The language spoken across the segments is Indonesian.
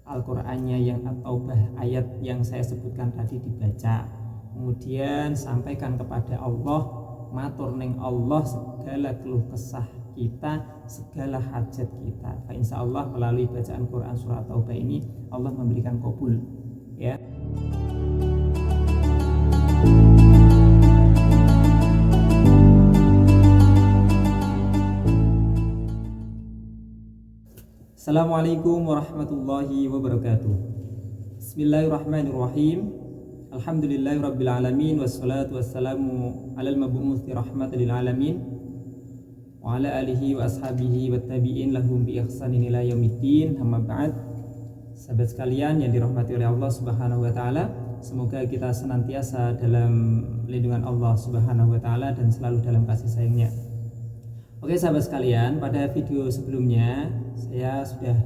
Al-Qur'annya yang At-Taubah ayat yang saya sebutkan tadi dibaca, kemudian sampaikan kepada Allah, matur ning Allah segala keluh kesah kita, segala hajat kita. Insyaallah melalui bacaan Quran surah Taubah ini Allah memberikan kabul, ya. Assalamualaikum warahmatullahi wabarakatuh. Bismillahirrahmanirrahim. Alhamdulillahirabbil alamin wassalatu wassalamu alal mab'uuts rahmatan lil alamin wa ala alihi wa ashabihi wattabi'in lahum bi ihsanin ila yaumiddin. Amma ba'd. Sahabat sekalian yang dirahmati oleh Allah Subhanahu wa taala, semoga kita senantiasa dalam lindungan Allah Subhanahu wa taala dan selalu dalam kasih sayangnya. Oke sahabat sekalian, pada video sebelumnya saya sudah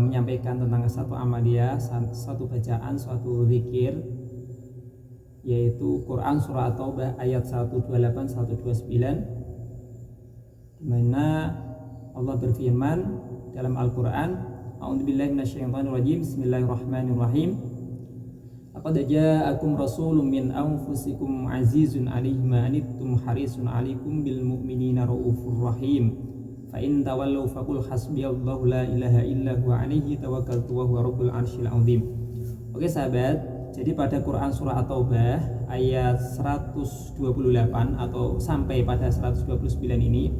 menyampaikan tentang satu amaliyah, satu bacaan, suatu zikir, yaitu Quran surah At-Taubah ayat 128 129, di mana Allah berfirman dalam Al-Qur'an, A'udzubillahi minasyaitonirrajim, Bismillahirrahmanirrahim. Laqad ja'akum rasulun min anfusikum azizun 'alaihi ma anittum harisun 'alaikum bil mu'minina raufur rahim. Fa in tawallaw faqul hasbiyallahu la ilaha illa huwa 'alaihi tawakkaltu wa huwa rabbul 'arsyil 'azim. Oke sahabat, jadi pada Quran surah At-Taubah ayat 128 atau sampai pada 129 ini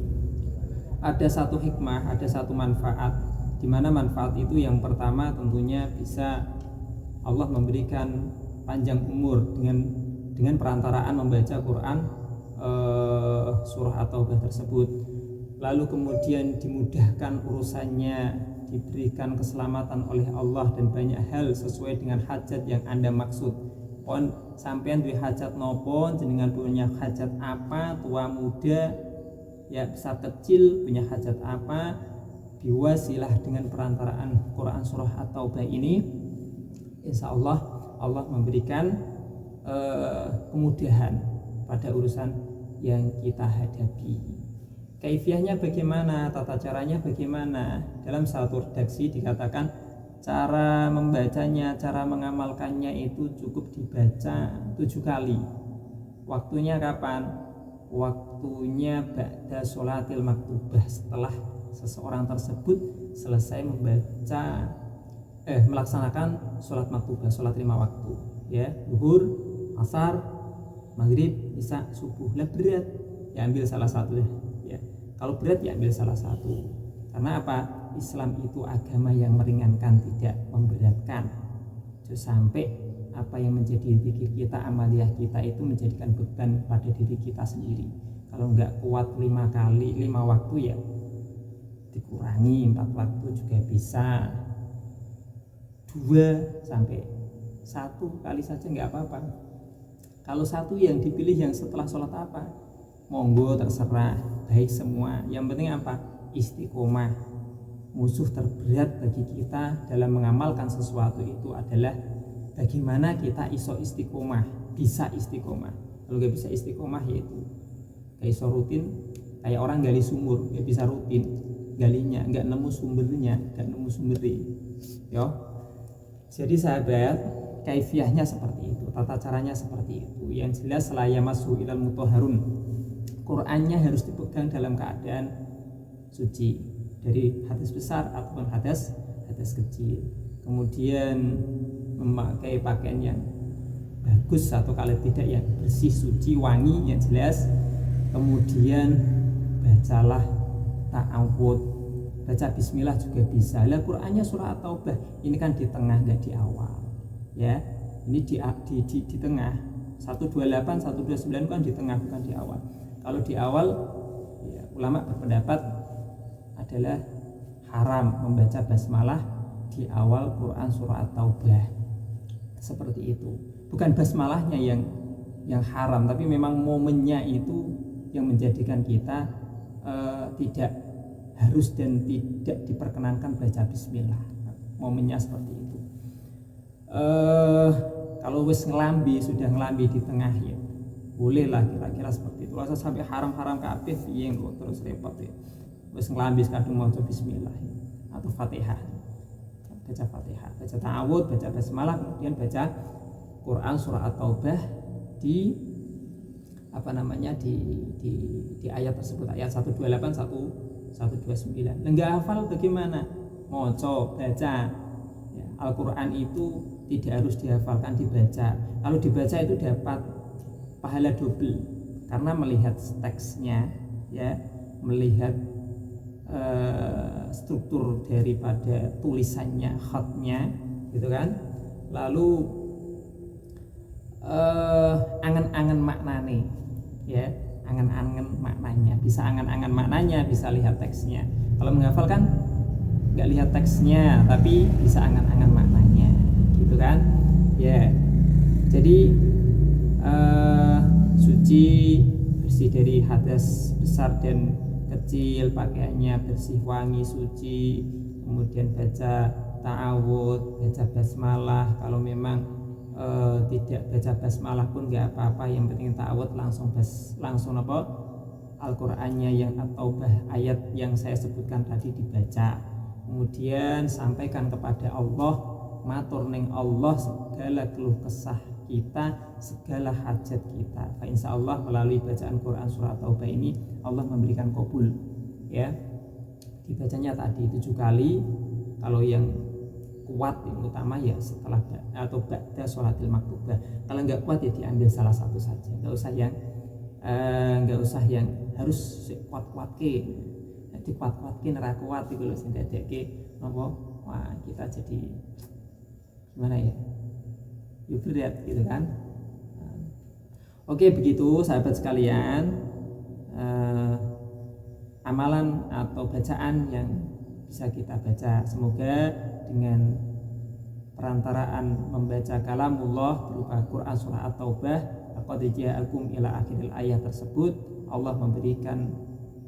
ada satu hikmah, ada satu manfaat, di mana manfaat itu yang pertama tentunya bisa Allah memberikan panjang umur dengan perantaraan membaca Quran surah At-Taubah tersebut. Lalu kemudian dimudahkan urusannya, diberikan keselamatan oleh Allah dan banyak hal sesuai dengan hajat yang Anda maksud. Pon sampean duwe hajat nopo, jenengan punya hajat apa, tua muda, ya besar kecil punya hajat apa, diwasilah dengan perantaraan Quran surah At-Taubah ini. Insya Allah Allah memberikan kemudahan pada urusan yang kita hadapi. Kaifiahnya bagaimana, tata caranya bagaimana? Dalam satu redaksi dikatakan cara membacanya, cara mengamalkannya itu cukup dibaca 7 kali. Waktunya kapan? Waktunya ba'da sholatil maktubah, setelah seseorang tersebut selesai melaksanakan sholat maktubah, sholat 5 waktu, ya, zuhur, asar, maghrib, isya, subuh. Lah berat, ya ambil salah satu, ya. Kalau berat ya ambil salah satu. Karena apa? Islam itu agama yang meringankan, tidak memberatkan. Jangan sampai apa yang menjadi zikir kita, amaliyah kita itu menjadikan beban pada diri kita sendiri. Kalau enggak kuat 5 kali 5 waktu ya dikurangi 4 waktu juga bisa. 2 sampai 1 kali saja nggak apa-apa. Kalau 1 yang dipilih yang setelah sholat apa? Monggo terserah, baik semua. Yang penting apa? Istiqomah. Musuh terberat bagi kita dalam mengamalkan sesuatu itu adalah bagaimana kita iso istiqomah, bisa istiqomah. Kalau nggak bisa istiqomah yaitu kayak iso rutin, kayak orang gali sumur, nggak bisa rutin galinya, nggak nemu sumbernya, yo. Jadi sahabat, kaifiahnya seperti itu, tata caranya seperti itu. Yang jelas la yamassu ilal mutahharun. Qur'annya harus dipegang dalam keadaan suci dari hadas besar ataupun hadas kecil. Kemudian memakai pakaian yang bagus atau kalau tidak yang bersih, suci, wangi, yang jelas. Kemudian bacalah ta'awudz, baca bismillah juga bisa. Lah Qur'annya surah At-Taubah ini kan di tengah, enggak di awal, ya. Ini di tengah. 128 129 kan di tengah, bukan di awal. Kalau di awal ya, ulama berpendapat adalah haram membaca basmalah di awal Quran surah At-Taubah. Seperti itu. Bukan basmalahnya yang haram, tapi memang momennya itu yang menjadikan kita tidak harus dan tidak diperkenankan baca bismillah. Momennya seperti itu. Kalau wis sudah ngelambi di tengah ya bolehlah kira-kira seperti itu. Rasa sampai haram-haram kabeh piye kok terus repot ya. Wis ngelambi kadung maca bismillah atau Fatihah. baca Fatihah, baca ta'awudz, baca basmalah, kemudian baca Quran surah At-Taubah di di ayat tersebut, ayat 128 129. Enggak hafal bagaimana? Moco, baca. Ya, Al-Quran itu tidak harus dihafalkan, dibaca. Kalau dibaca itu dapat pahala double karena melihat teksnya, ya, melihat struktur daripada tulisannya, khatnya, gitu kan. Lalu angan-angan maknanya, ya, angan-angan maknanya, bisa angan-angan maknanya, bisa lihat teksnya. Kalau menghafal kan nggak lihat teksnya, tapi bisa angan-angan maknanya, gitu kan, ya. Jadi suci, bersih dari hadas besar dan kecil, pakaiannya bersih, wangi, suci, kemudian baca ta'awudz, baca basmalah. Kalau memang tidak baca basmalah pun nggak apa-apa, yang penting ta'awudz langsung apa Al-Qur'annya yang At-Taubah ayat yang saya sebutkan tadi dibaca, kemudian sampaikan kepada Allah, matur ning Allah segala keluh kesah kita, segala hajat kita. Insya Allah melalui bacaan Quran surah At-Taubah ini Allah memberikan kabul, ya. Dibacanya tadi 7 kali. Kalau yang kuat yang utama ya setelah atau ba'da sholatil maktubah. Kalau nggak kuat ya diambil salah satu saja. Nggak usah yang harus kuat-kuat ke. Jadi kuat-kuat ke neraka kuat itu loh sing dadekke napa? Wah, kita jadi gimana ya? Berat gitu kan. Oke, begitu sahabat sekalian, amalan atau bacaan yang bisa kita baca. Semoga dengan perantaraan membaca kalamullah berupa Quran surah At-Taubah, laqad ja'akum ila akhiril ayat tersebut, Allah memberikan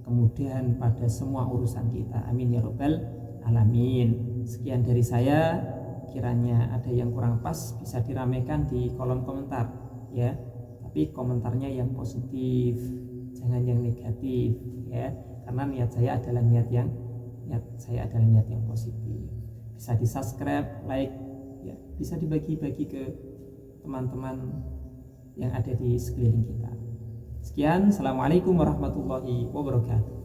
kemudahan pada semua urusan kita. Amin ya rabbal alamin. Sekian dari saya. Kiranya ada yang kurang pas bisa diramaikan di kolom komentar, ya. Tapi komentarnya yang positif, jangan yang negatif, ya. Karena niat saya adalah niat yang positif. Bisa di-subscribe, like, ya, bisa dibagi-bagi ke teman-teman yang ada di sekeliling kita. Sekian, assalamualaikum warahmatullahi wabarakatuh.